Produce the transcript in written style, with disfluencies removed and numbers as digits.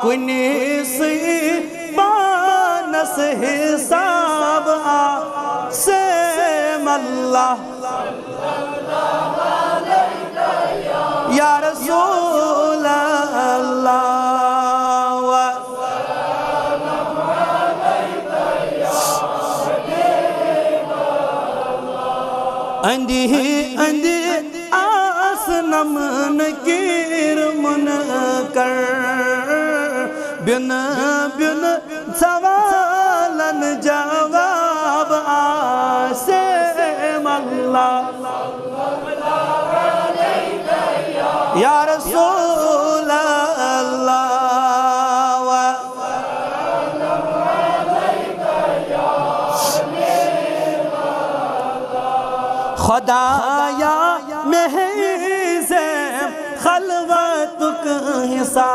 कुनिस बानस हिसाब से मल्ला या रसूल अल्लाह अंधी अंधी आसनम नकीर मुनकर बिन बिन सवालन जवाब आसे मल्ला या रसूल अल्लाह खुदाया महज़ खलवत हिसाब